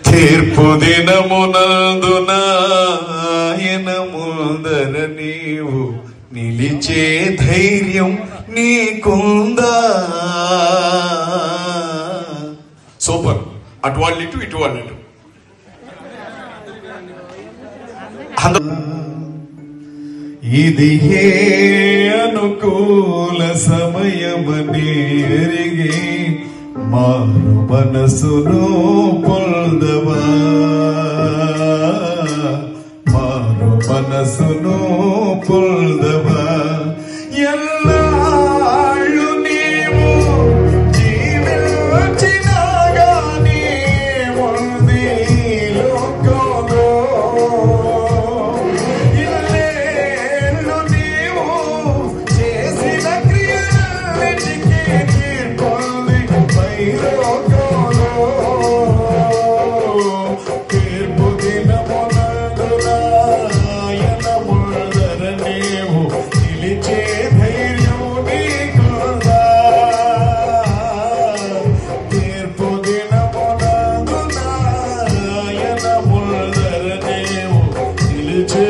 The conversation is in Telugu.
తీర్పు దినమునందున ఆయన ముందర నీవు నిలిచే ధైర్యం నీకుందా? సూపర్. అటు వాళ్ళు ఇటు వాళ్ళు ఇటు. ఇది ఏ అనుకూల సమయమని ఎరిగి మారు మనసును పొందవా, మారు మనసును పొందవా. ఎన్నాళ్ళు నీవు జీవించినా గానీ ఉంది లోకంలో, ఇన్నేళ్ళు నీవు చేసిన క్రియలన్నిటికీ తీర్పుంది పైలోకంలో. తీర్పు దినమునందున ఆయన ముందర నీవు నిలిచే ధైర్యం నీకుందా? తీర్పు దినమునందున ఆయన ముందర నీవు నిలిచే